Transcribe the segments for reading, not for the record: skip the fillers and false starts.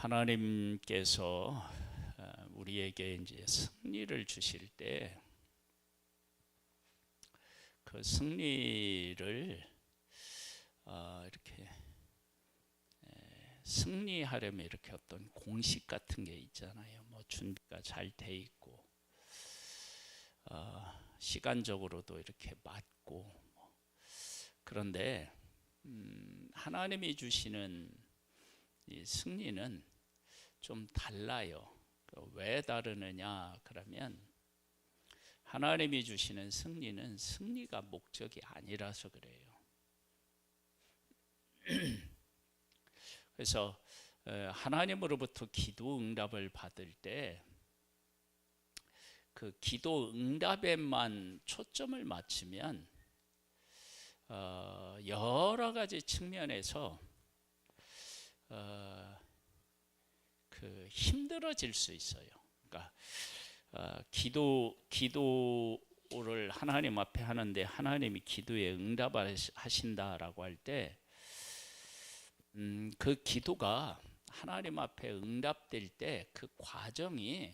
하나님께서 우리에게 이제 승리를 주실 때 그 승리를 이렇게 승리하려면 이렇게 어떤 공식 같은 게 있잖아요. 뭐 준비가 잘 돼 있고 시간적으로도 이렇게 맞고 그런데 하나님이 주시는 이 승리는 좀 달라요. 왜 다르느냐 그러면 하나님이 주시는 승리는 승리가 목적이 아니라서 그래요. 그래서 하나님으로부터 기도 응답을 받을 때 그 기도 응답에만 초점을 맞추면 여러 가지 측면에서 그 힘들어질 수 있어요. 그러니까 기도를 하나님 앞에 하는데 하나님이 기도에 응답하신다라고 할 때 그 기도가 하나님 앞에 응답될 때 그 과정이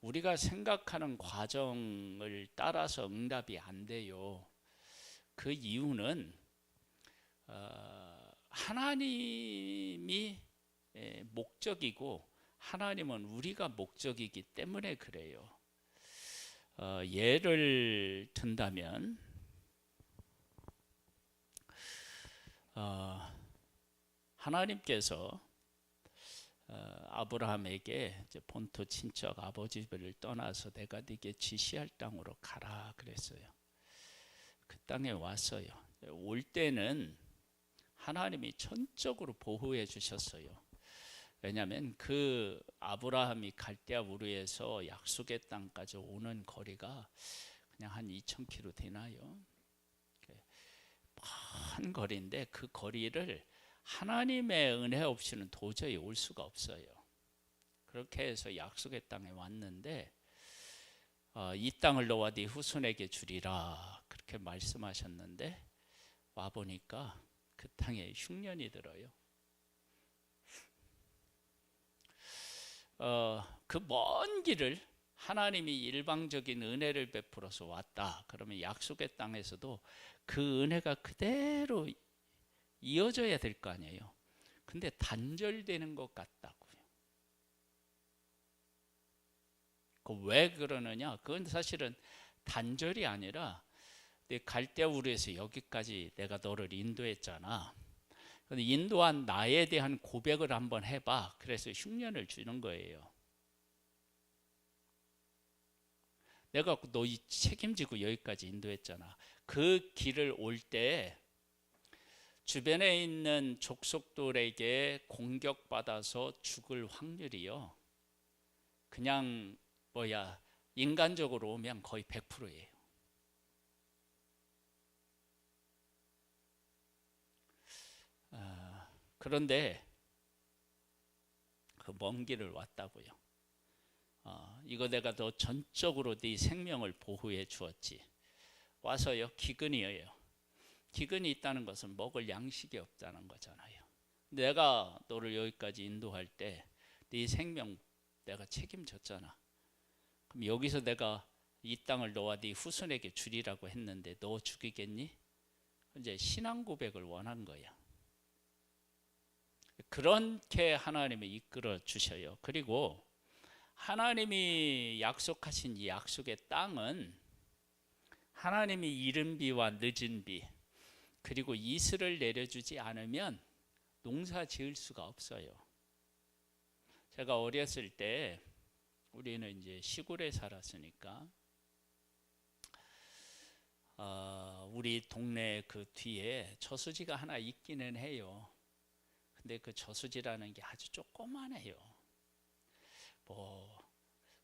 우리가 생각하는 과정을 따라서 응답이 안 돼요. 그 이유는 하나님이 목적이고 하나님은 우리가 목적이기 때문에 그래요. 예를 든다면 하나님께서 아브라함에게 이제 본토 친척 아버지를 떠나서 내가 네게 지시할 땅으로 가라 그랬어요. 그 땅에 왔어요. 올 때는 하나님이 전적으로 보호해 주셨어요. 왜냐하면 그 아브라함이 갈대아 우르에서 약속의 땅까지 오는 거리가 그냥 한 2,000km 되나요? 먼 거리인데 그 거리를 하나님의 은혜 없이는 도저히 올 수가 없어요. 그렇게 해서 약속의 땅에 왔는데 이 땅을 너와 네 후손에게 주리라 그렇게 말씀하셨는데 와보니까 그 땅에 흉년이 들어요. 그 먼 길을 하나님이 일방적인 은혜를 베풀어서 왔다. 그러면 약속의 땅에서도 그 은혜가 그대로 이어져야 될 거 아니에요. 근데 단절되는 것 같다고요. 왜 그러느냐? 그건 사실은 단절이 아니라 내 갈대아 우르에서 여기까지 내가 너를 인도했잖아. 근데 인도한 나에 대한 고백을 한번 해봐. 그래서 흉년을 주는 거예요. 내가 너 책임지고 여기까지 인도했잖아. 그 길을 올 때 주변에 있는 족속들에게 공격받아서 죽을 확률이요. 그냥 인간적으로 오면 거의 100%예요. 그런데 그 먼 길을 왔다고요. 이거 내가 너 전적으로 네 생명을 보호해 주었지. 와서요 기근이에요. 기근이 있다는 것은 먹을 양식이 없다는 거잖아요. 내가 너를 여기까지 인도할 때 네 생명 내가 책임졌잖아. 그럼 여기서 내가 이 땅을 너와 네 후손에게 주리라고 했는데 너 죽이겠니? 이제 신앙 고백을 원한 거야. 그렇게 하나님이 이끌어 주셔요. 그리고 하나님이 약속하신 이 약속의 땅은 하나님이 이른 비와 늦은 비 그리고 이슬을 내려주지 않으면 농사 지을 수가 없어요. 제가 어렸을 때 우리는 이제 시골에 살았으니까 우리 동네 그 뒤에 저수지가 하나 있기는 해요. 근데 그 저수지라는 게 아주 조그만해요.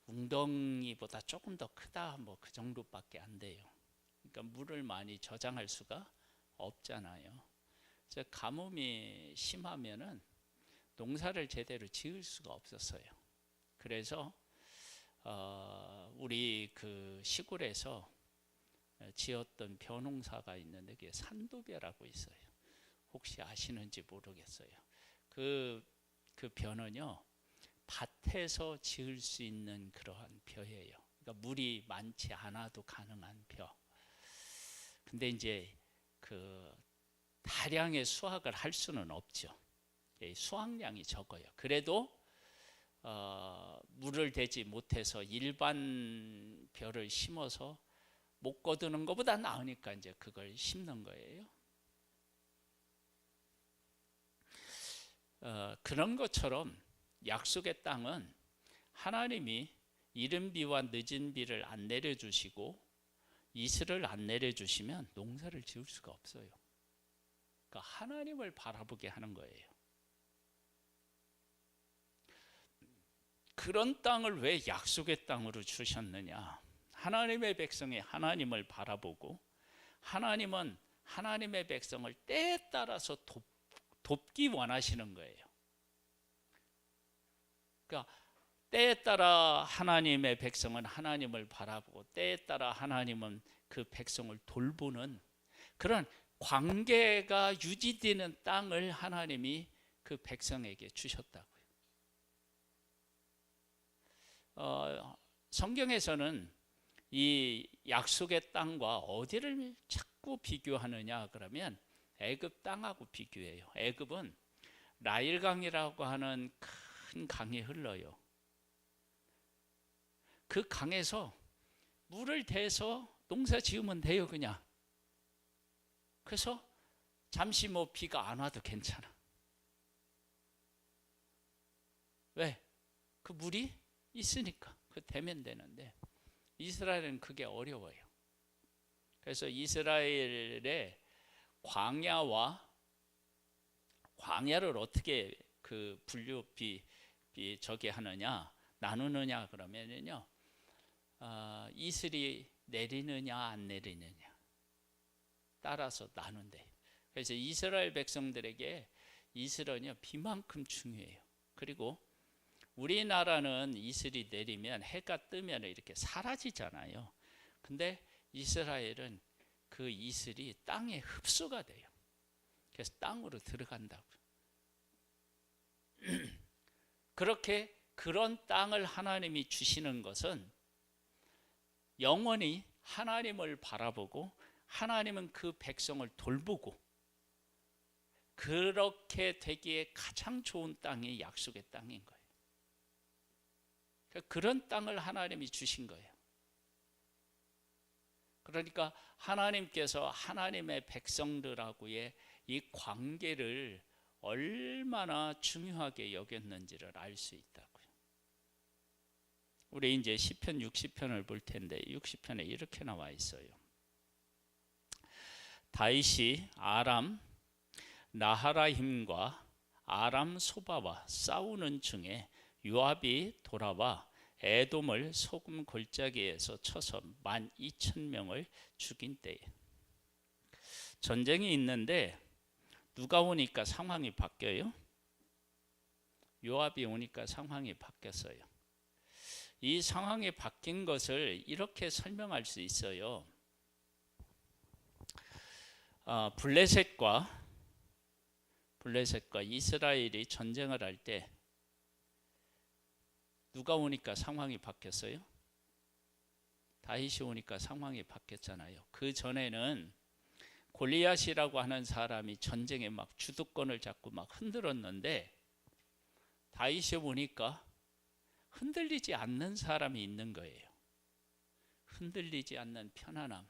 웅덩이보다 조금 더 크다 그 정도밖에 안 돼요. 그러니까 물을 많이 저장할 수가 없잖아요. 그래서 가뭄이 심하면은 농사를 제대로 지을 수가 없었어요. 그래서 우리 그 시골에서 지었던 벼농사가 있는데 그게 산도벼라고 있어요. 혹시 아시는지 모르겠어요. 그 그 벼는요, 밭에서 지을 수 있는 그러한 벼예요. 그러니까 물이 많지 않아도 가능한 벼. 근데 이제 그 다량의 수확을 할 수는 없죠. 수확량이 적어요. 그래도 물을 대지 못해서 일반 벼를 심어서 못 거두는 것보다 나으니까 이제 그걸 심는 거예요. 그런 것처럼 약속의 땅은 하나님이 이른 비와 늦은 비를 안 내려주시고 이슬을 안 내려주시면 농사를 지을 수가 없어요. 그러니까 하나님을 바라보게 하는 거예요. 그런 땅을 왜 약속의 땅으로 주셨느냐? 하나님의 백성이 하나님을 바라보고 하나님은 하나님의 백성을 때에 따라서 돕기 원하시는 거예요. 그러니까 때에 따라 하나님의 백성은 하나님을 바라보고 때에 따라 하나님은 그 백성을 돌보는 그런 관계가 유지되는 땅을 하나님이 그 백성에게 주셨다고요. 성경에서는 이 약속의 땅과 어디를 자꾸 비교하느냐 그러면 애굽 땅하고 비교해요. 애굽은 나일강이라고 하는 큰 강이 흘러요. 그 강에서 물을 대서 농사 지으면 돼요, 그냥. 그래서 잠시 뭐 비가 안 와도 괜찮아. 왜? 그 물이 있으니까 그 되면 되는데 이스라엘은 그게 어려워요. 그래서 이스라엘의 광야를 어떻게 그 저기 하느냐 나누느냐 그러면요, 이슬이 내리느냐 안 내리느냐 따라서 나눈대요. 그래서 이스라엘 백성들에게 이슬은요 비만큼 중요해요. 그리고 우리나라는 이슬이 내리면 해가 뜨면 이렇게 사라지잖아요. 근데 이스라엘은 그 이슬이 땅에 흡수가 돼요. 그래서 땅으로 들어간다고요. 그렇게 그런 땅을 하나님이 주시는 것은 영원히 하나님을 바라보고 하나님은 그 백성을 돌보고 그렇게 되기에 가장 좋은 땅이 약속의 땅인 거예요. 그런 땅을 하나님이 주신 거예요. 그러니까 하나님께서 하나님의 백성들하고의 이 관계를 얼마나 중요하게 여겼는지를 알 수 있다고요. 우리 이제 시편 60편을 볼 텐데 60편에 이렇게 나와 있어요. 다윗이 아람 나하라힘과 아람 소바와 싸우는 중에 요압이 돌아와 에돔을 소금 골짜기에서 쳐서 12,000명을 죽인 때에 전쟁이 있는데 누가 오니까 상황이 바뀌어요? 요압이 오니까 상황이 바뀌었어요. 이 상황이 바뀐 것을 이렇게 설명할 수 있어요. 블레셋과 이스라엘이 전쟁을 할 때 누가 오니까 상황이 바뀌었어요? 다윗이 오니까 상황이 바뀌었잖아요. 그 전에는 골리앗이라고 하는 사람이 전쟁에 막 주도권을 잡고 막 흔들었는데 다윗이 오니까 흔들리지 않는 사람이 있는 거예요. 흔들리지 않는 편안함.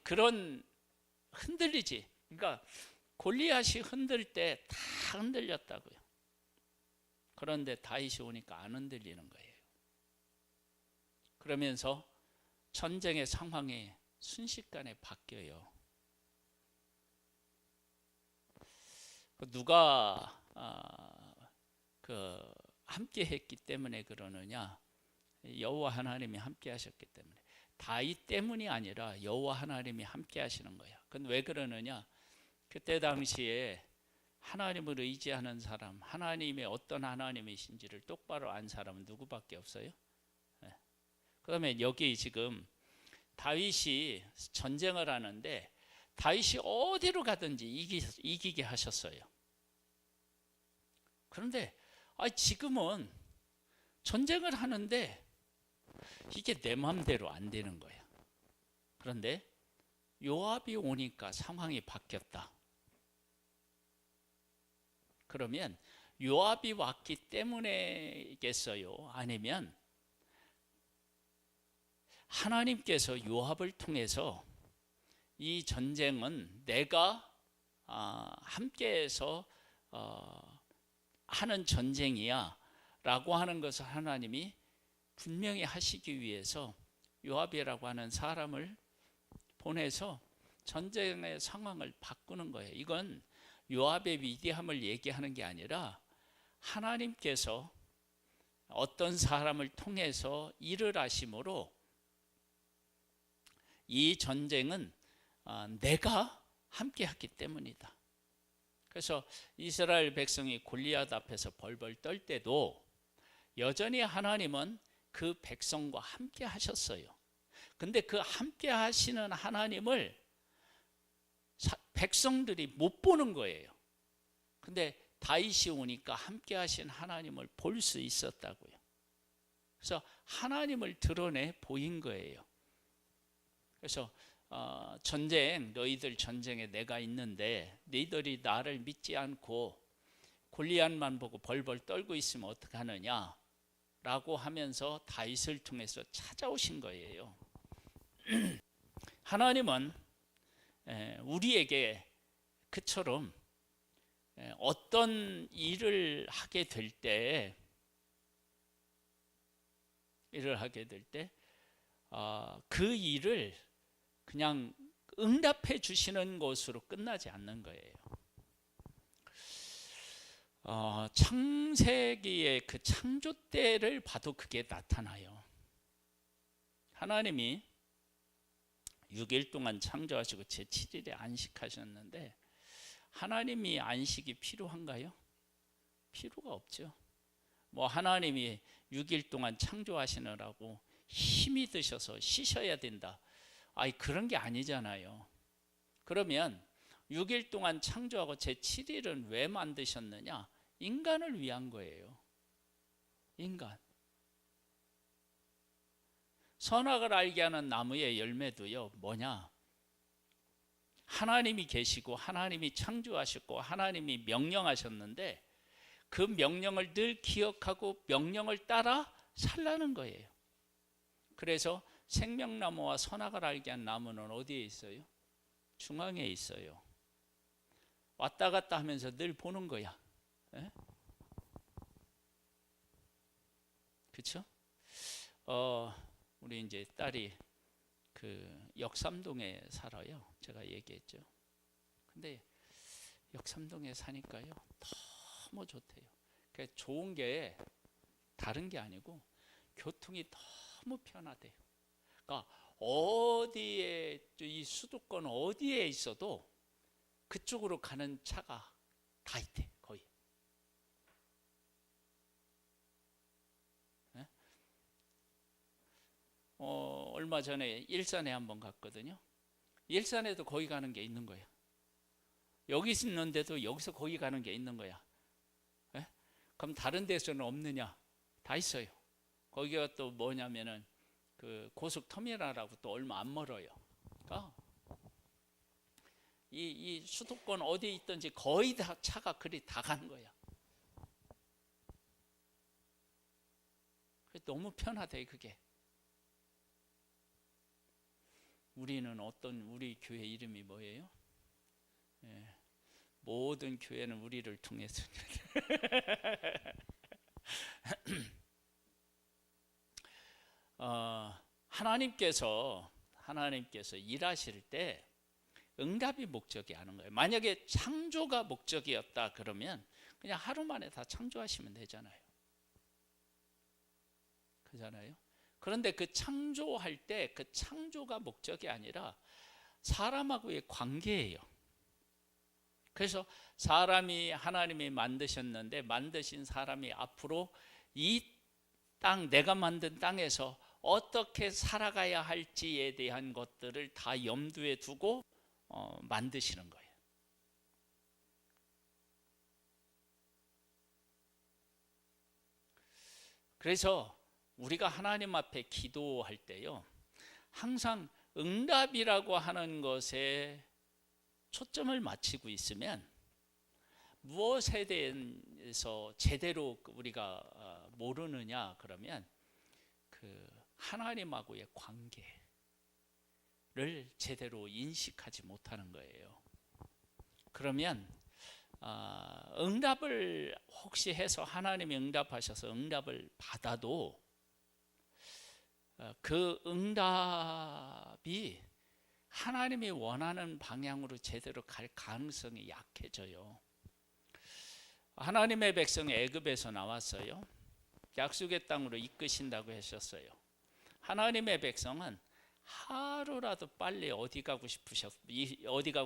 그런 흔들리지. 그러니까 골리앗이 흔들 때 다 흔들렸다고요. 그런데 다윗이 오니까 안 흔들리는 거예요. 그러면서 전쟁의 상황이 순식간에 바뀌어요. 누가 함께 했기 때문에 그러느냐? 여호와 하나님이 함께 하셨기 때문에. 다윗 때문이 아니라 여호와 하나님이 함께 하시는 거야. 그건 왜 그러느냐? 그때 당시에 하나님을 의지하는 사람, 하나님의 어떤 하나님이신지를 똑바로 안 사람은 누구밖에 없어요? 그다음에 여기 지금 다윗이 전쟁을 하는데 다윗이 어디로 가든지 이기게 하셨어요. 그런데 지금은 전쟁을 하는데 이게 내 마음대로 안 되는 거야. 그런데 요압이 오니까 상황이 바뀌었다. 그러면 요압이 왔기 때문에겠어요? 아니면 하나님께서 요압을 통해서 이 전쟁은 내가 함께해서 하는 전쟁이야 라고 하는 것을 하나님이 분명히 하시기 위해서 요압이라고 하는 사람을 보내서 전쟁의 상황을 바꾸는 거예요. 이건 요압의 위대함을 얘기하는 게 아니라 하나님께서 어떤 사람을 통해서 일을 하심으로 이 전쟁은 내가 함께 했기 때문이다. 그래서 이스라엘 백성이 골리앗 앞에서 벌벌 떨 때도 여전히 하나님은 그 백성과 함께 하셨어요. 근데 그 함께 하시는 하나님을 백성들이 못 보는 거예요. 근데 다윗이 오니까 함께 하신 하나님을 볼 수 있었다고요. 그래서 하나님을 드러내 보인 거예요. 그래서 너희들 전쟁에 내가 있는데 너희들이 나를 믿지 않고 골리앗만 보고 벌벌 떨고 있으면 어떡하느냐 라고 하면서 다윗을 통해서 찾아오신 거예요. 하나님은 우리에게 그처럼 어떤 일을 하게 될 때 그 일을 그냥 응답해 주시는 것으로 끝나지 않는 거예요. 창세기의 그 창조 때를 봐도 그게 나타나요. 하나님이 6일 동안 창조하시고 제7일에 안식하셨는데 하나님이 안식이 필요한가요? 필요가 없죠. 하나님이 6일 동안 창조하시느라고 힘이 드셔서 쉬셔야 된다. 그런 게 아니잖아요. 그러면 6일 동안 창조하고 제7일은 왜 만드셨느냐? 인간을 위한 거예요. 인간. 선악을 알게 하는 나무의 열매도요, 뭐냐? 하나님이 계시고 하나님이 창조하셨고 하나님이 명령하셨는데 그 명령을 늘 기억하고 명령을 따라 살라는 거예요. 그래서 생명나무와 선악을 알게 한 나무는 어디에 있어요? 중앙에 있어요. 왔다 갔다 하면서 늘 보는 거야. 그렇죠? 우리 이제 딸이 그 역삼동에 살아요. 제가 얘기했죠. 근데 역삼동에 사니까요, 너무 좋대요. 그러니까 좋은 게 다른 게 아니고 교통이 너무 편하대요. 그러니까 어디에, 이 수도권 어디에 있어도 그쪽으로 가는 차가 다 있대, 거의. 네? 얼마 전에 일산에 한번 갔거든요. 일산에도 거기 가는 게 있는 거야. 여기 있는데도 여기서 거기 가는 게 있는 거야. 네? 그럼 다른 데서는 없느냐? 다 있어요. 거기가 또 뭐냐면은 그 고속터미널하고 또 얼마 안 멀어요. 그러니까 이 수도권 어디에 있든지 거의 다 차가 그리 다 가는 거야. 너무 편하대 그게. 우리는 우리 교회 이름이 뭐예요? 모든 교회는 우리를 통해서 하나님께서 일하실 때 응답이 목적이 아닌 거예요. 만약에 창조가 목적이었다 그러면 그냥 하루 만에 다 창조하시면 되잖아요. 그잖아요. 그런데 그 창조할 때 그 창조가 목적이 아니라 사람하고의 관계예요. 그래서 사람이 하나님이 만드셨는데 만드신 사람이 앞으로 이 땅, 내가 만든 땅에서 어떻게 살아가야 할지에 대한 것들을 다 염두에 두고 만드시는 거예요. 그래서 우리가 하나님 앞에 기도할 때요, 항상 응답이라고 하는 것에 초점을 맞추고 있으면 무엇에 대해서 제대로 우리가 모르느냐 그러면 그 하나님하고의 관계를 제대로 인식하지 못하는 거예요. 그러면 응답을 혹시 해서 하나님이 응답하셔서 응답을 받아도 그 응답이 하나님이 원하는 방향으로 제대로 갈 가능성이 약해져요. 하나님의 백성이 애굽에서 나왔어요. 약속의 땅으로 이끄신다고 하셨어요. 하나님의 백성은 하루라도 빨리 어디 가고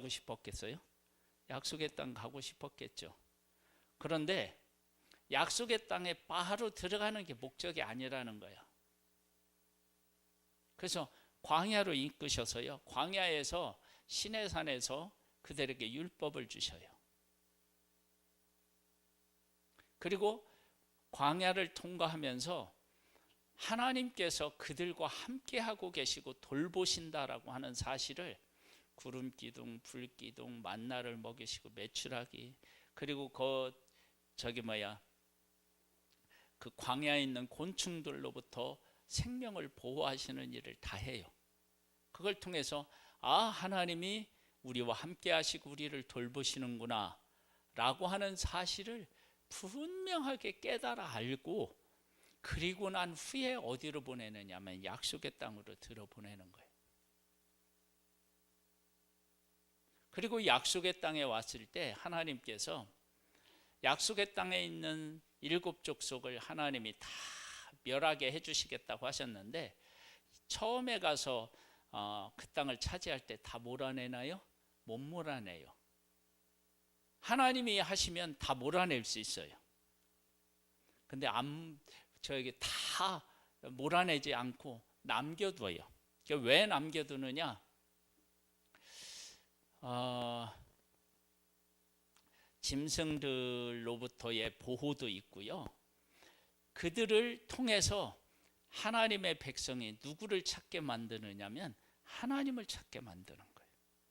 싶었겠어요? 약속의 땅 가고 싶었겠죠. 그런데 약속의 땅에 바로 들어가는 게 목적이 아니라는 거야. 그래서 광야로 이끄셔서요, 광야에서 시내산에서 그들에게 율법을 주셔요. 그리고 광야를 통과하면서 하나님께서 그들과 함께하고 계시고 돌보신다라고 하는 사실을 구름 기둥, 불 기둥, 만나를 먹이시고 메추라기, 그리고 그 광야에 있는 곤충들로부터 생명을 보호하시는 일을 다 해요. 그걸 통해서 하나님이 우리와 함께 하시고 우리를 돌보시는구나 라고 하는 사실을 분명하게 깨달아 알고, 그리고 난 후에 어디로 보내느냐면 약속의 땅으로 들어보내는 거예요. 그리고 약속의 땅에 왔을 때 하나님께서 약속의 땅에 있는 7 족속을 하나님이 다 멸하게 해주시겠다고 하셨는데, 처음에 가서 그 땅을 차지할 때 다 몰아내나요? 못 몰아내요. 하나님이 하시면 다 몰아낼 수 있어요. 근데 다 몰아내지 않고 남겨둬요. 왜 남겨두느냐? 짐승들로부터의 보호도 있고요. 그들을 통해서 하나님의 백성이 누구를 찾게 만드느냐면 하나님을 찾게 만드는 거예요.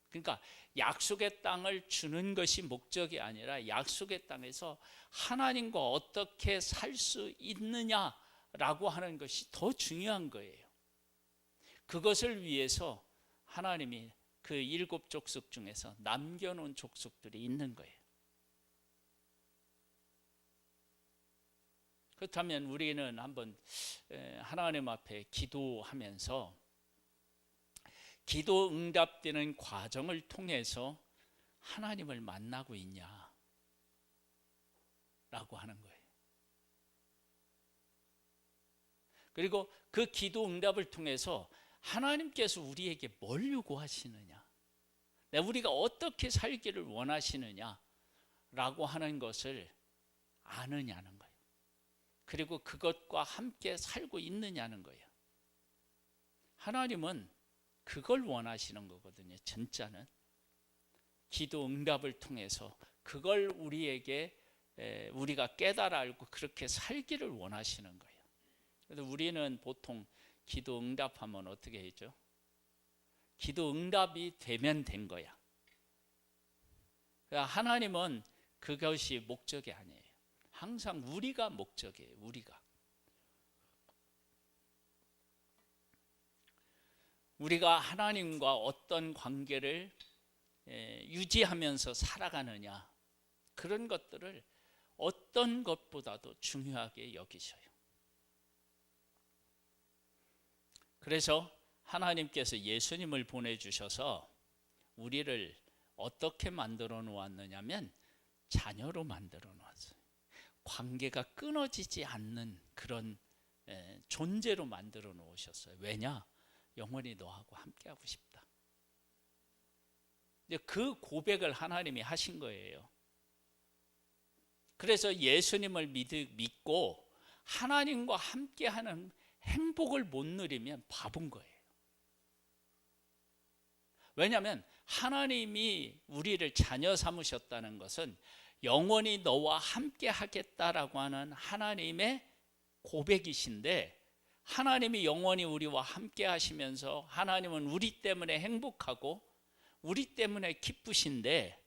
그러니까 약속의 땅을 주는 것이 목적이 아니라 약속의 땅에서 하나님과 어떻게 살 수 있느냐라고 하는 것이 더 중요한 거예요. 그것을 위해서 하나님이 그 7 족속 중에서 남겨놓은 족속들이 있는 거예요. 그렇다면 우리는 한번 하나님 앞에 기도하면서 기도 응답되는 과정을 통해서 하나님을 만나고 있냐 라고 하는 거예요. 그리고 그 기도 응답을 통해서 하나님께서 우리에게 뭘 요구하시느냐, 우리가 어떻게 살기를 원하시느냐 라고 하는 것을 아느냐는 거예요. 그리고 그것과 함께 살고 있느냐는 거예요. 하나님은 그걸 원하시는 거거든요. 진짜는 기도 응답을 통해서 그걸 우리가 깨달아 알고 그렇게 살기를 원하시는 거예요. 그래서 우리는 보통 기도 응답하면 어떻게 하죠? 기도 응답이 되면 된 거야. 그러니까 하나님은 그것이 목적이 아니에요. 항상 우리가 목적이에요. 우리가 하나님과 어떤 관계를 유지하면서 살아가느냐, 그런 것들을 어떤 것보다도 중요하게 여기셔요. 그래서 하나님께서 예수님을 보내주셔서 우리를 어떻게 만들어 놓았느냐면 자녀로 만들어 놓았어요. 관계가 끊어지지 않는 그런 존재로 만들어 놓으셨어요. 왜냐? 영원히 너하고 함께하고 싶다. 그 고백을 하나님이 하신 거예요. 그래서 예수님을 믿고 하나님과 함께하는 행복을 못 누리면 바본 거예요. 왜냐하면 하나님이 우리를 자녀 삼으셨다는 것은 영원히 너와 함께 하겠다라고 하는 하나님의 고백이신데, 하나님이 영원히 우리와 함께 하시면서 하나님은 우리 때문에 행복하고 우리 때문에 기쁘신데,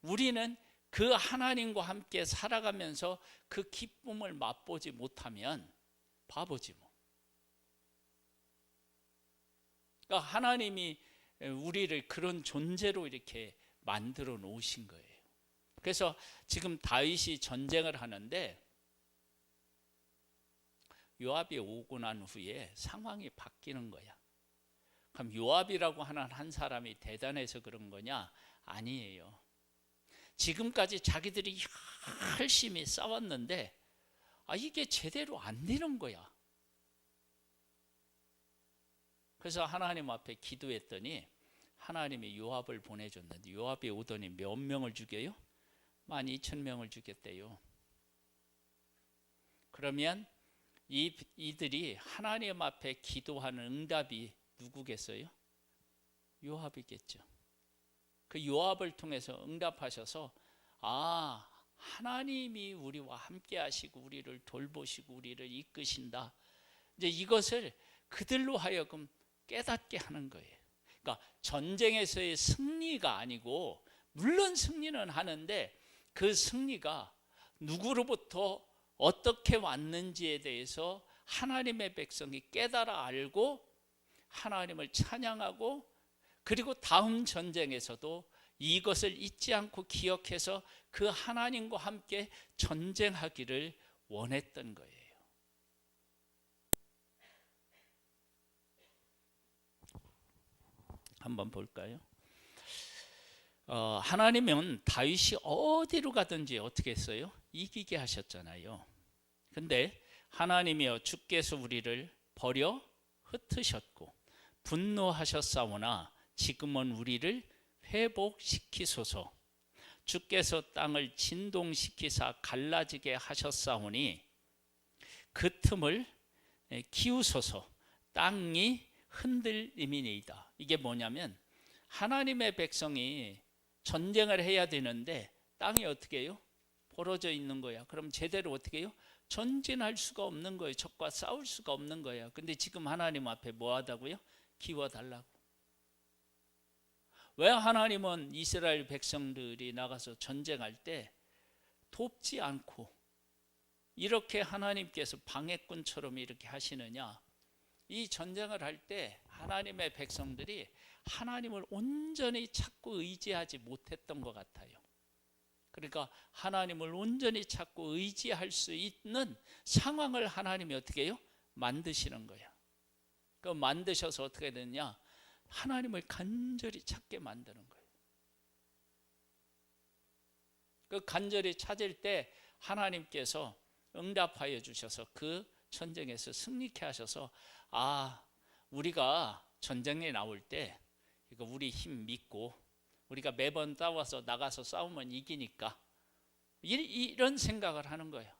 우리는 그 하나님과 함께 살아가면서 그 기쁨을 맛보지 못하면 바보지 뭐. 그러니까 하나님이 우리를 그런 존재로 이렇게 만들어 놓으신 거예요. 그래서 지금 다윗이 전쟁을 하는데 요압이 오고 난 후에 상황이 바뀌는 거야. 그럼 요압이라고 하는 한 사람이 대단해서 그런 거냐? 아니에요. 지금까지 자기들이 열심히 싸웠는데 이게 제대로 안 되는 거야. 그래서 하나님 앞에 기도했더니 하나님이 요압을 보내줬는데, 요압이 오더니 몇 명을 죽여요? 12,000명을 죽였대요. 그러면 이들이 하나님 앞에 기도하는 응답이 누구겠어요? 요압이겠죠. 그 요압을 통해서 응답하셔서 하나님이 우리와 함께 하시고 우리를 돌보시고 우리를 이끄신다, 이제 이것을 그들로 하여금 깨닫게 하는 거예요. 그러니까 전쟁에서의 승리가 아니고, 물론 승리는 하는데 그 승리가 누구로부터 어떻게 왔는지에 대해서 하나님의 백성이 깨달아 알고 하나님을 찬양하고, 그리고 다음 전쟁에서도 이것을 잊지 않고 기억해서 그 하나님과 함께 전쟁하기를 원했던 거예요. 한번 볼까요? 하나님은 다윗이 어디로 가든지 어떻게 했어요? 이기게 하셨잖아요. 근데 하나님이여 주께서 우리를 버려 흩으셨고 분노하셨사오나 지금은 우리를 회복시키소서. 주께서 땅을 진동시키사 갈라지게 하셨사오니 그 틈을 키우소서. 땅이 흔들림이니이다. 이게 뭐냐면 하나님의 백성이 전쟁을 해야 되는데 땅이 어떻게 해요? 벌어져 있는 거야. 그럼 제대로 어떻게 해요? 전진할 수가 없는 거예요. 적과 싸울 수가 없는 거예요. 근데 지금 하나님 앞에 뭐 하다고요? 키워달라고. 왜 하나님은 이스라엘 백성들이 나가서 전쟁할 때 돕지 않고 이렇게 하나님께서 방해꾼처럼 이렇게 하시느냐? 이 전쟁을 할 때 하나님의 백성들이 하나님을 온전히 찾고 의지하지 못했던 것 같아요. 그러니까 하나님을 온전히 찾고 의지할 수 있는 상황을 하나님이 어떻게 해요? 만드시는 거야. 그 만드셔서 어떻게 되느냐? 하나님을 간절히 찾게 만드는 거예요. 그 간절히 찾을 때 하나님께서 응답하여 주셔서 그 전쟁에서 승리케 하셔서 우리가 전쟁에 나올 때 이거 우리 힘 믿고 우리가 매번 싸워서 나가서 싸우면 이기니까 이런 생각을 하는 거예요.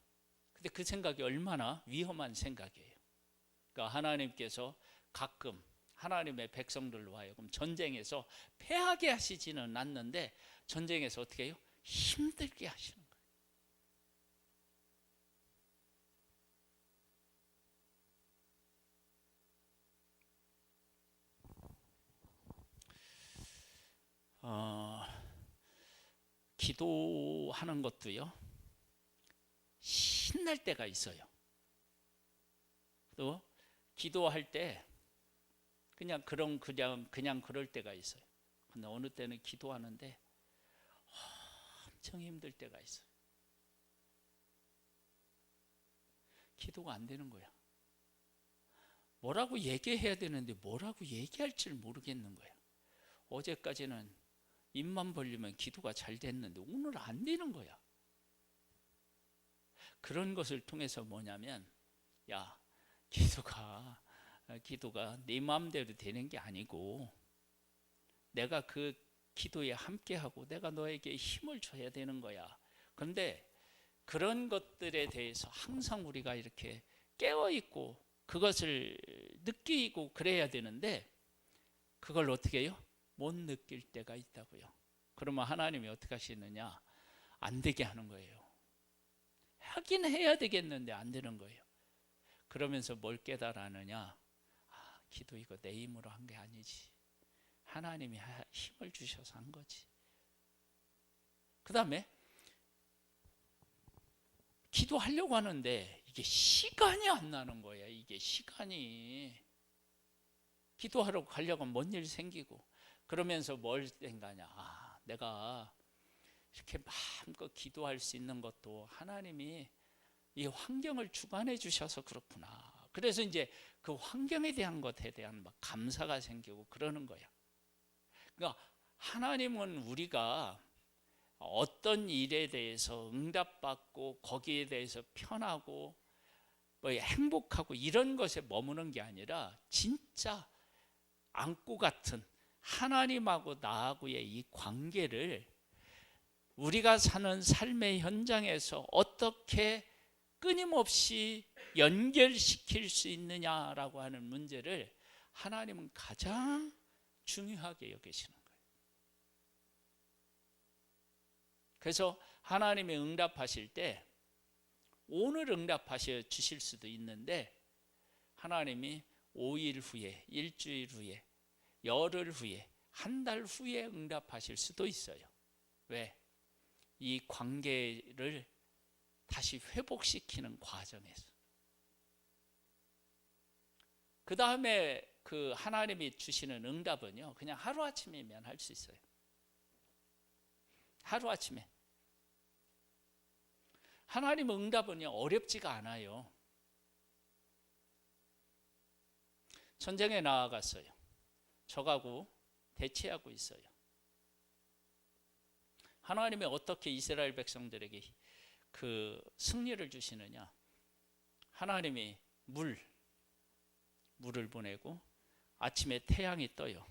근데 그 생각이 얼마나 위험한 생각이에요. 그러니까 하나님께서 가끔 하나님의 백성들로 하여금 전쟁에서 패하게 하시지는 않는데 전쟁에서 어떻게 해요? 힘들게 하시는 거예요. 기도하는 것도요, 신날 때가 있어요. 또 기도할 때 그냥 그럴 때가 있어요. 근데 어느 때는 기도하는데 엄청 힘들 때가 있어요. 기도가 안 되는 거야. 뭐라고 얘기해야 되는데 뭐라고 얘기할 줄 모르겠는 거야. 어제까지는 입만 벌리면 기도가 잘 됐는데 오늘 안 되는 거야. 그런 것을 통해서 뭐냐면, 기도가 네 마음대로 되는 게 아니고 내가 그 기도에 함께하고 내가 너에게 힘을 줘야 되는 거야. 그런데 그런 것들에 대해서 항상 우리가 이렇게 깨어있고 그것을 느끼고 그래야 되는데 그걸 어떻게 해요? 못 느낄 때가 있다고요. 그러면 하나님이 어떻게 하시느냐? 안 되게 하는 거예요. 하긴 해야 되겠는데 안 되는 거예요. 그러면서 뭘 깨달았느냐? 기도 이거 내 힘으로 한 게 아니지. 하나님이 힘을 주셔서 한 거지. 그 다음에 기도하려고 하는데 이게 시간이 안 나는 거야. 이게 시간이. 기도하러 가려고 하면 뭔 일 생기고, 그러면서 뭘 생각하냐? 내가 이렇게 마음껏 기도할 수 있는 것도 하나님이 이 환경을 주관해 주셔서 그렇구나. 그래서 이제 그 환경에 대한 것에 대한 막 감사가 생기고 그러는 거야. 그러니까 하나님은 우리가 어떤 일에 대해서 응답받고 거기에 대해서 편하고 뭐 행복하고 이런 것에 머무는 게 아니라 진짜 안고 같은 하나님하고 나하고의 이 관계를 우리가 사는 삶의 현장에서 어떻게 끊임없이 연결시킬 수 있느냐라고 하는 문제를 하나님은 가장 중요하게 여기시는 거예요. 그래서 하나님이 응답하실 때 오늘 응답하셔 주실 수도 있는데 하나님이 5일 후에, 일주일 후에, 열흘 후에, 한 달 후에 응답하실 수도 있어요. 왜? 이 관계를 다시 회복시키는 과정에서. 그 다음에 그 하나님이 주시는 응답은요, 그냥 하루아침이면 할 수 있어요. 하루아침에. 하나님 응답은요, 어렵지가 않아요. 전쟁에 나아갔어요. 적하고 대치하고 있어요. 하나님이 어떻게 이스라엘 백성들에게 그 승리를 주시느냐? 하나님이 물을 보내고 아침에 태양이 떠요.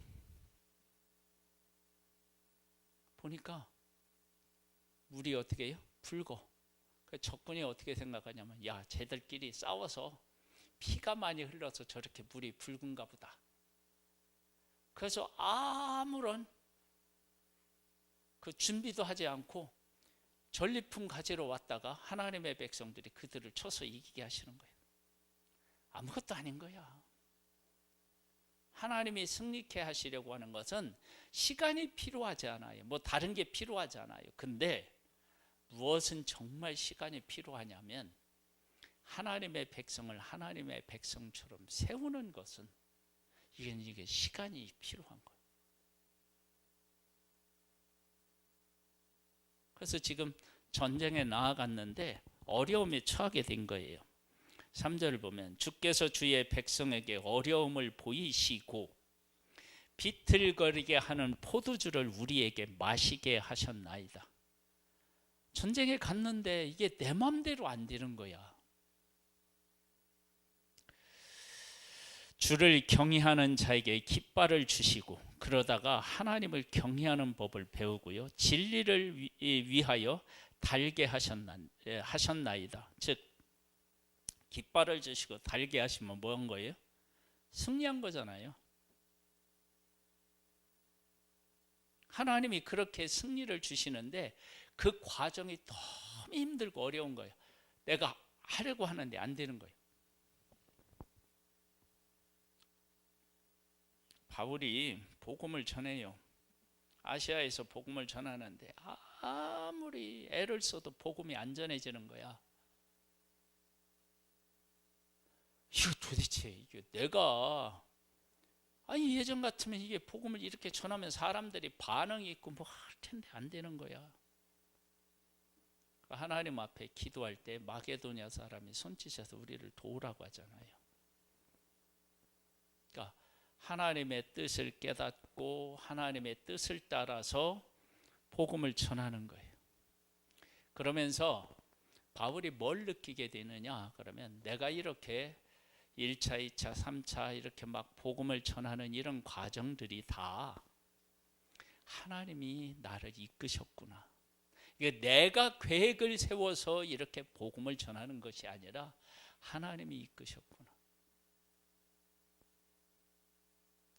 보니까 물이 어떻게 해요? 붉어. 적군이 어떻게 생각하냐면, 야, 쟤들끼리 싸워서 피가 많이 흘러서 저렇게 물이 붉은가 보다. 그래서 아무런 그 준비도 하지 않고 전리품 가지러 왔다가 하나님의 백성들이 그들을 쳐서 이기게 하시는 거예요. 아무것도 아닌 거야. 하나님이 승리케 하시려고 하는 것은 시간이 필요하지 않아요. 뭐 다른 게 필요하지 않아요. 근데 무엇은 정말 시간이 필요하냐면 하나님의 백성을 하나님의 백성처럼 세우는 것은 이게 시간이 필요한 거예요. 그래서 지금 전쟁에 나아갔는데 어려움에 처하게 된 거예요. 3절을 보면 주께서 주의 백성에게 어려움을 보이시고 비틀거리게 하는 포도주를 우리에게 마시게 하셨나이다. 전쟁에 갔는데 이게 내 맘대로 안 되는 거야. 주를 경외하는 자에게 깃발을 주시고 그러다가 하나님을 경외하는 법을 배우고요. 진리를 위하여 달게 하셨나이다. 즉 깃발을 주시고 달게 하시면 뭐 한 거예요? 승리한 거잖아요. 하나님이 그렇게 승리를 주시는데 그 과정이 너무 힘들고 어려운 거예요. 내가 하려고 하는데 안 되는 거예요. 바울이 복음을 전해요. 아시아에서 복음을 전하는데 아무리 애를 써도 복음이 안 전해지는 거야. 이거 도대체 이게 내가 예전 같으면 이게 복음을 이렇게 전하면 사람들이 반응이 있고 뭐 할 텐데 안 되는 거야. 하나님 앞에 기도할 때 마게도냐 사람이 손짓해서 우리를 도우라고 하잖아요. 그러니까 하나님의 뜻을 깨닫고 하나님의 뜻을 따라서 복음을 전하는 거예요. 그러면서 바울이 뭘 느끼게 되느냐? 그러면 내가 이렇게 1차, 2차, 3차 이렇게 막 복음을 전하는 이런 과정들이 다 하나님이 나를 이끄셨구나. 이게 내가 계획을 세워서 이렇게 복음을 전하는 것이 아니라 하나님이 이끄셨구나.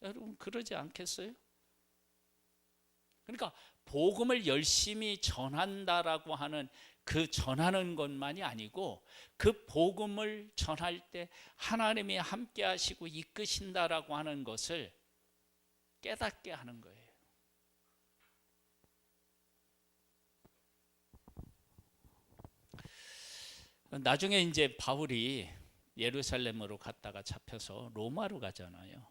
여러분 그러지 않겠어요? 그러니까 복음을 열심히 전한다라고 하는 그 전하는 것만이 아니고 그 복음을 전할 때 하나님이 함께 하시고 이끄신다라고 하는 것을 깨닫게 하는 거예요. 나중에 이제 바울이 예루살렘으로 갔다가 잡혀서 로마로 가잖아요.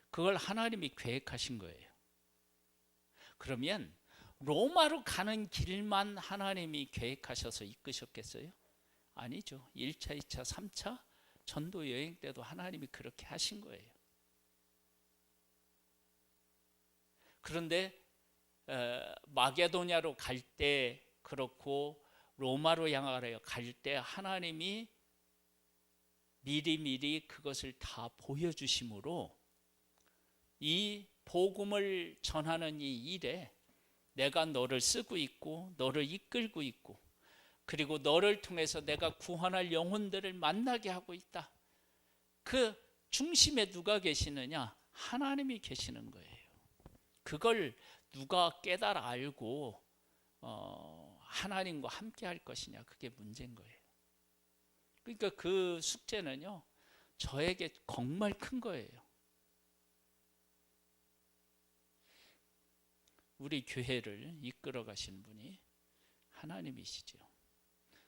그걸 하나님이 계획하신 거예요. 그러면 로마로 가는 길만 하나님이 계획하셔서 이끄셨겠어요? 아니죠. 1차, 2차, 3차 전도 여행 때도 하나님이 그렇게 하신 거예요. 그런데 마게도냐로 갈 때 그렇고 로마로 향하여 갈 때 하나님이 미리 그것을 다 보여주심으로 이 복음을 전하는 이 일에 내가 너를 쓰고 있고 너를 이끌고 있고 그리고 너를 통해서 내가 구원할 영혼들을 만나게 하고 있다. 그 중심에 누가 계시느냐? 하나님이 계시는 거예요. 그걸 누가 깨달아 알고 하나님과 함께 할 것이냐, 그게 문제인 거예요. 그러니까 그 숙제는요, 저에게 정말 큰 거예요. 우리 교회를 이끌어 가신 분이 하나님이시죠.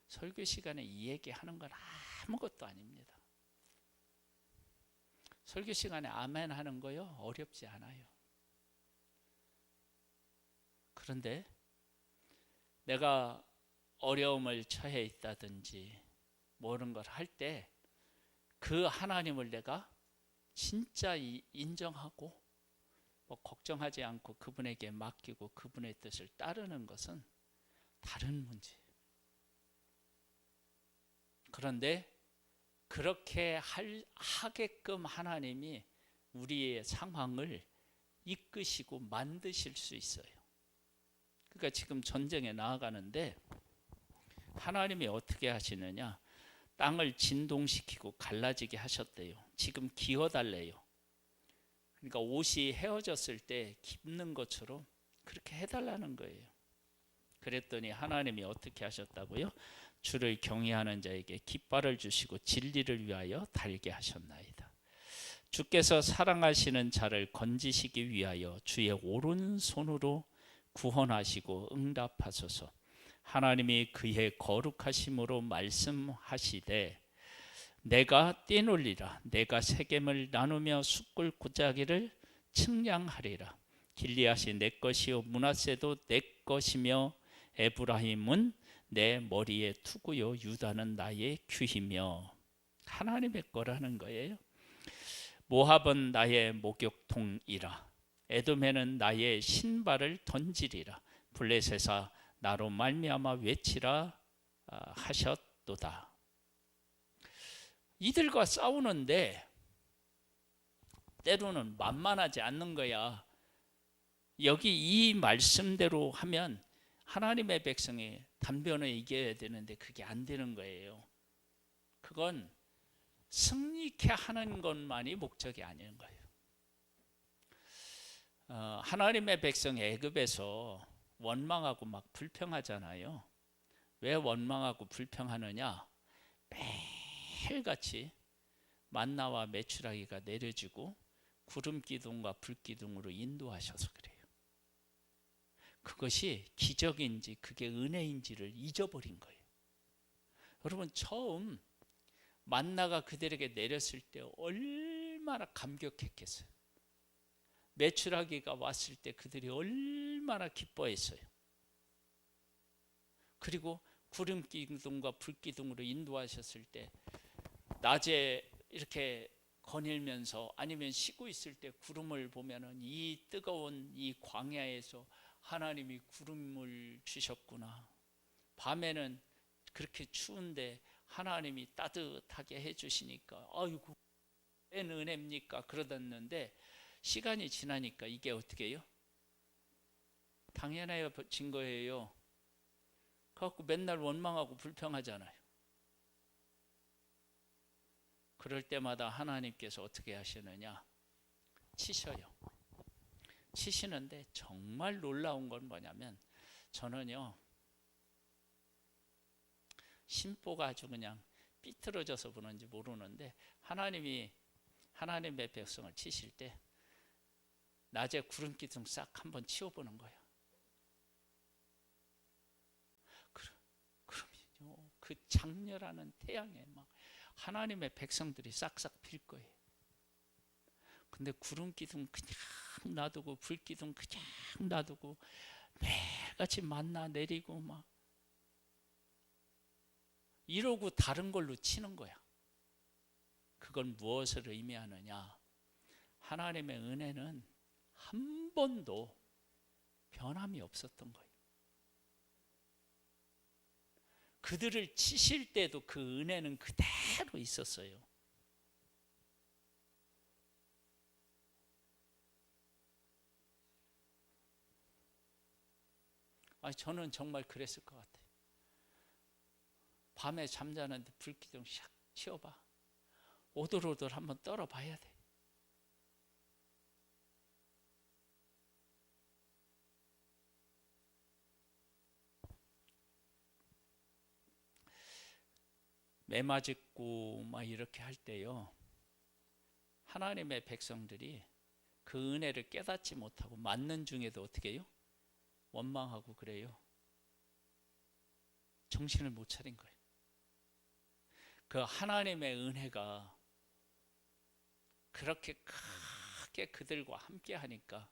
설교 시간에 이 얘기하는 건 아무것도 아닙니다. 설교 시간에 아멘 하는 거요, 어렵지 않아요. 그런데 내가 어려움을 처해 있다든지 모르는 걸 할 때 그 하나님을 내가 진짜 인정하고 걱정하지 않고 그분에게 맡기고 그분의 뜻을 따르는 것은 다른 문제예요. 그런데 그렇게 하게끔 하나님이 우리의 상황을 이끄시고 만드실 수 있어요. 그러니까 지금 전쟁에 나아가는데 하나님이 어떻게 하시느냐? 땅을 진동시키고 갈라지게 하셨대요. 지금 기어달래요. 그러니까 옷이 헤어졌을 때 깁는 것처럼 그렇게 해달라는 거예요. 그랬더니 하나님이 어떻게 하셨다고요? 주를 경외하는 자에게 깃발을 주시고 진리를 위하여 달게 하셨나이다. 주께서 사랑하시는 자를 건지시기 위하여 주의 오른손으로 구원하시고 응답하소서. 하나님이 그의 거룩하심으로 말씀하시되 내가 뛰놀리라. 내가 세겜을 나누며 숫굴 고짜기를 측량하리라. 길리앗이 내 것이요 므낫세도 내 것이며 에브라임은 내 머리에 투구요 유다는 나의 규이며. 하나님의 거라는 거예요. 모압은 나의 목욕통이라. 에돔에는 나의 신발을 던지리라. 블레셋아 나로 말미암아 외치라 하셨도다. 이들과 싸우는데 때로는 만만하지 않는 거야. 여기 이 말씀대로 하면 하나님의 백성이 단변을 이겨야 되는데 그게 안 되는 거예요. 그건 승리케 하는 것만이 목적이 아닌 거예요. 하나님의 백성 애굽에서 원망하고 막 불평하잖아요. 왜 원망하고 불평하느냐? 매일같이 만나와 메추라기가 내려지고 구름 기둥과 불 기둥으로 인도하셔서 그래요. 그것이 기적인지 그게 은혜인지를 잊어버린 거예요. 여러분, 처음 만나가 그들에게 내렸을 때 얼마나 감격했겠어요. 메추라기가 왔을 때 그들이 얼마나 기뻐했어요. 그리고 구름 기둥과 불 기둥으로 인도하셨을 때 낮에 이렇게 거닐면서 아니면 쉬고 있을 때 구름을 보면은 이 뜨거운 이 광야에서 하나님이 구름을 주셨구나. 밤에는 그렇게 추운데 하나님이 따뜻하게 해주시니까 아이고 웬 은혜입니까? 그러던데 시간이 지나니까 이게 어떻게 해요? 당연해진 거예요. 그래갖고 맨날 원망하고 불평하잖아요. 그럴 때마다 하나님께서 어떻게 하시느냐? 치셔요. 치시는데 정말 놀라운 건 뭐냐면 저는요 심보가 아주 그냥 삐뚤어져서 그런지 모르는데 하나님의 백성을 치실 때 낮에 구름 기둥 싹 한번 치워보는 거예요. 그러면요 그 장렬하는 태양에 막 하나님의 백성들이 싹싹 빌 거예요. 근데 구름 기둥 그냥 놔두고 불 기둥 그냥 놔두고 매일같이 만나 내리고 막 이러고 다른 걸로 치는 거야. 그건 무엇을 의미하느냐? 하나님의 은혜는 한 번도 변함이 없었던 거예요. 그들을 치실 때도 그 은혜는 그대로 있었어요. 저는 정말 그랬을 것 같아요. 밤에 잠자는데 불기둥 샥 치워봐. 오돌오돌 한번 떨어봐야 돼. 매맞고 막 이렇게 할 때요 하나님의 백성들이 그 은혜를 깨닫지 못하고 맞는 중에도 어떻게 해요? 원망하고 그래요. 정신을 못 차린 거예요. 그 하나님의 은혜가 그렇게 크게 그들과 함께 하니까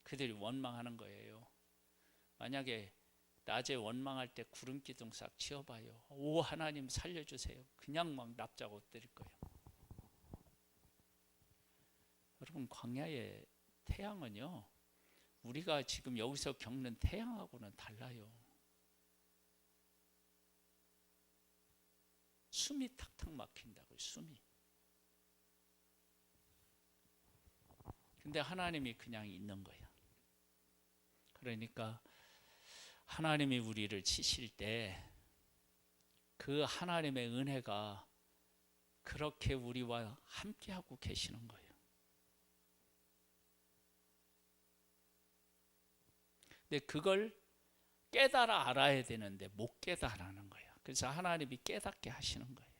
그들이 원망하는 거예요. 만약에 낮에 원망할 때 구름 기둥 싹 치워봐요. 오 하나님 살려주세요. 그냥 막 납작 엎드릴 거예요. 여러분 광야의 태양은요 우리가 지금 여기서 겪는 태양하고는 달라요. 숨이 탁탁 막힌다고요. 숨이. 근데 하나님이 그냥 있는 거예요. 그러니까 하나님이 우리를 치실 때 그 하나님의 은혜가 그렇게 우리와 함께하고 계시는 거예요. 근데 그걸 깨달아 알아야 되는데 못 깨달아는 거예요. 그래서 하나님이 깨닫게 하시는 거예요.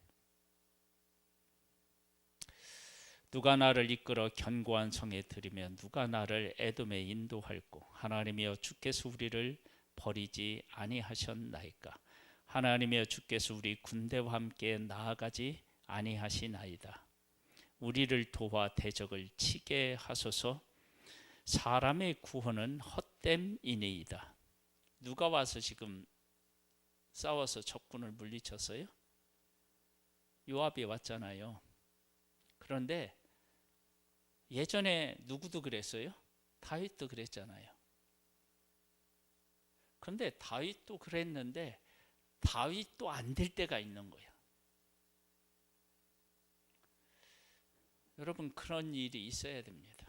누가 나를 이끌어 견고한 성에 들이며 누가 나를 에돔에 인도할꼬. 하나님이여 주께서 우리를 버리지 아니하셨나이까. 하나님이여 주께서 우리 군대와 함께 나아가지 아니하시나이다. 우리를 도와 대적을 치게 하소서. 사람의 구원은 헛됨이니이다. 누가 와서 지금 싸워서 적군을 물리쳤어요? 요압이 왔잖아요. 그런데 예전에 누구도 그랬어요? 다윗도 그랬잖아요. 그런데 다윗도 그랬는데 다윗도 안 될 때가 있는 거야. 여러분 그런 일이 있어야 됩니다.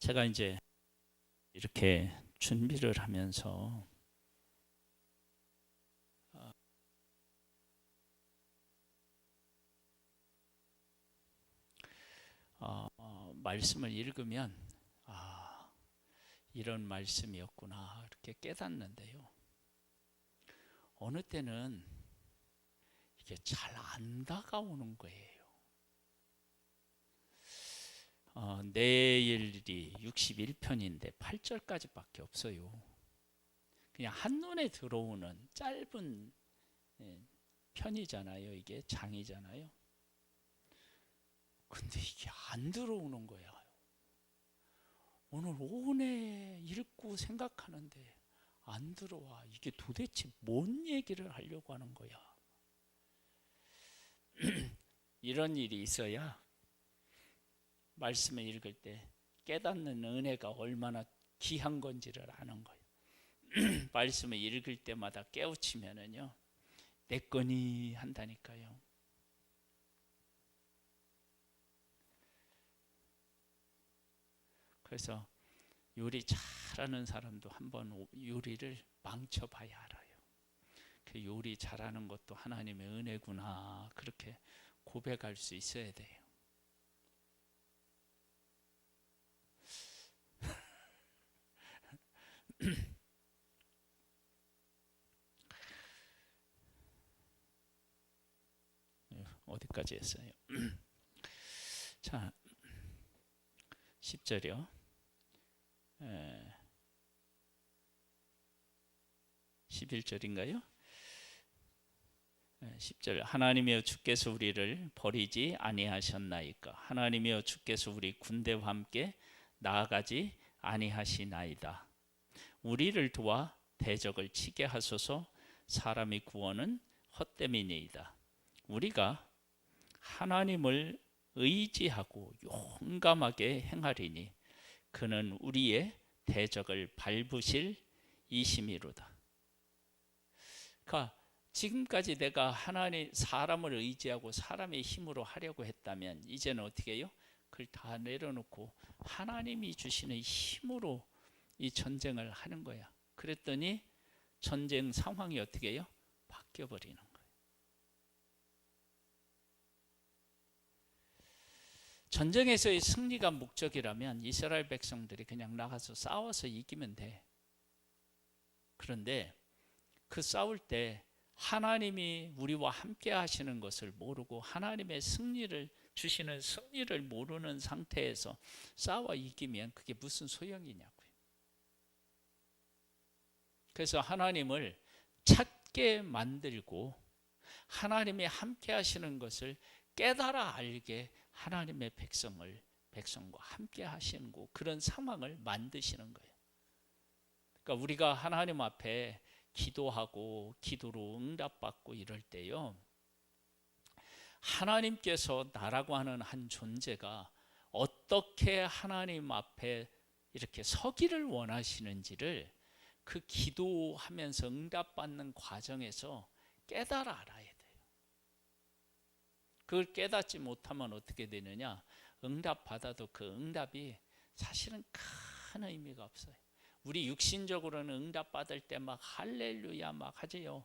제가 이제 이렇게 준비를 하면서 말씀을 읽으면 이런 말씀이었구나 이렇게 깨닫는데요. 어느 때는 이게 잘 안 다가오는 거예요. 내일이 61편인데 8절까지밖에 없어요. 그냥 한눈에 들어오는 짧은 편이잖아요. 이게 장이잖아요. 근데 이게 안 들어오는 거야. 오늘 오내 읽고 생각하는데 안 들어와. 이게 도대체 뭔 얘기를 하려고 하는 거야. 이런 일이 있어야 말씀을 읽을 때 깨닫는 은혜가 얼마나 귀한 건지를 아는 거예요. 말씀을 읽을 때마다 깨우치면은요 내 거니 한다니까요. 그래서 요리 잘하는 사람도 한번 요리를 망쳐봐야 알아요. 그 요리 잘하는 것도 하나님의 은혜구나, 그렇게 고백할 수 있어야 돼요. 어디까지 했어요? 자, 10절이요. 11절인가요? 10절. 하나님이여 주께서 우리를 버리지 아니하셨나이까. 하나님이여 주께서 우리 군대와 함께 나아가지 아니하시나이다. 우리를 도와 대적을 치게 하소서. 사람의 구원은 헛됨이니이다. 우리가 하나님을 의지하고 용감하게 행하리니 그는 우리의 대적을 밟으실 이심이로다. 그러니까 지금까지 내가 사람을 의지하고 사람의 힘으로 하려고 했다면 이제는 어떻게 해요? 그걸 다 내려놓고 하나님이 주시는 힘으로 이 전쟁을 하는 거야. 그랬더니 전쟁 상황이 어떻게 해요? 바뀌어버리는 거예요. 전쟁에서의 승리가 목적이라면 이스라엘 백성들이 그냥 나가서 싸워서 이기면 돼. 그런데 그 싸울 때 하나님이 우리와 함께 하시는 것을 모르고 하나님의 주시는 승리를 모르는 상태에서 싸워 이기면 그게 무슨 소용이냐고요. 그래서 하나님을 찾게 만들고 하나님이 함께 하시는 것을 깨달아 알게 하나님의 백성과 함께 하시는 그런 상황을 만드시는 거예요. 그러니까 우리가 하나님 앞에 기도하고 기도로 응답받고 이럴 때요, 하나님께서 나라고 하는 한 존재가 어떻게 하나님 앞에 이렇게 서기를 원하시는지를 그 기도하면서 응답받는 과정에서 깨달아 알아야 돼요. 그걸 깨닫지 못하면 어떻게 되느냐, 응답받아도 그 응답이 사실은 큰 의미가 없어요. 우리 육신적으로는 응답받을 때 막 할렐루야 막 하지요.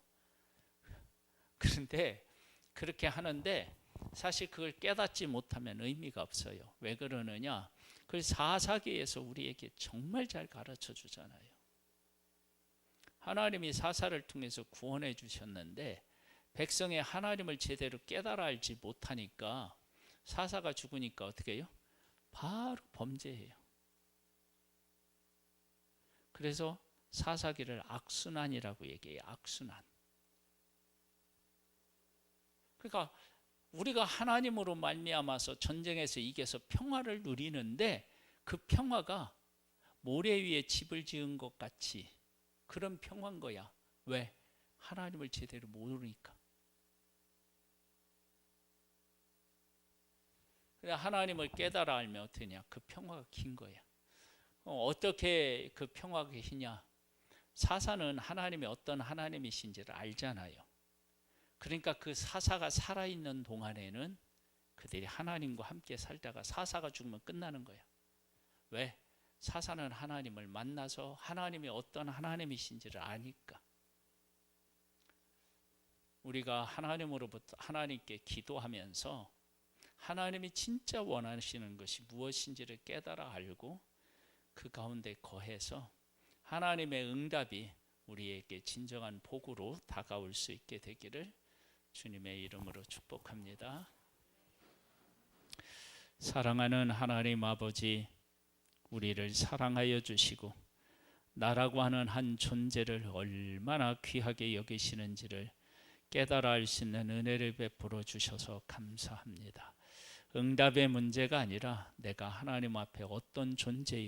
그런데 그렇게 하는데 사실 그걸 깨닫지 못하면 의미가 없어요. 왜 그러느냐, 그걸 사사기에서 우리에게 정말 잘 가르쳐 주잖아요. 하나님이 사사를 통해서 구원해 주셨는데 백성의 하나님을 제대로 깨달아 알지 못하니까 사사가 죽으니까 어떻게 해요? 바로 범죄해요. 그래서 사사기를 악순환이라고 얘기해요. 악순환. 그러니까 우리가 하나님으로 말미암아서 전쟁에서 이겨서 평화를 누리는데 그 평화가 모래 위에 집을 지은 것 같이 그런 평화인 거야. 왜? 하나님을 제대로 모르니까. 하나님을 깨달아 알면 어떠냐? 그 평화가 긴 거야. 어떻게 그 평화가 기냐? 사사는 하나님이 어떤 하나님이신지를 알잖아요. 그러니까 그 사사가 살아있는 동안에는 그들이 하나님과 함께 살다가 사사가 죽으면 끝나는 거야. 왜? 사사는 하나님을 만나서 하나님이 어떤 하나님이신지를 아니까. 우리가 하나님으로부터 하나님께 기도하면서 하나님이 진짜 원하시는 것이 무엇인지를 깨달아 알고 그 가운데 거해서 하나님의 응답이 우리에게 진정한 복으로 다가올 수 있게 되기를 주님의 이름으로 축복합니다. 사랑하는 하나님 아버지, 우리를 사랑하여 주시고 나라고 하는 한 존재를 얼마나 귀하게 여기시는지를 깨달아 알 수 있는 은혜를 베풀어 주셔서 감사합니다. 응답의 문제가 아니라 내가 하나님 앞에 어떤 존재이고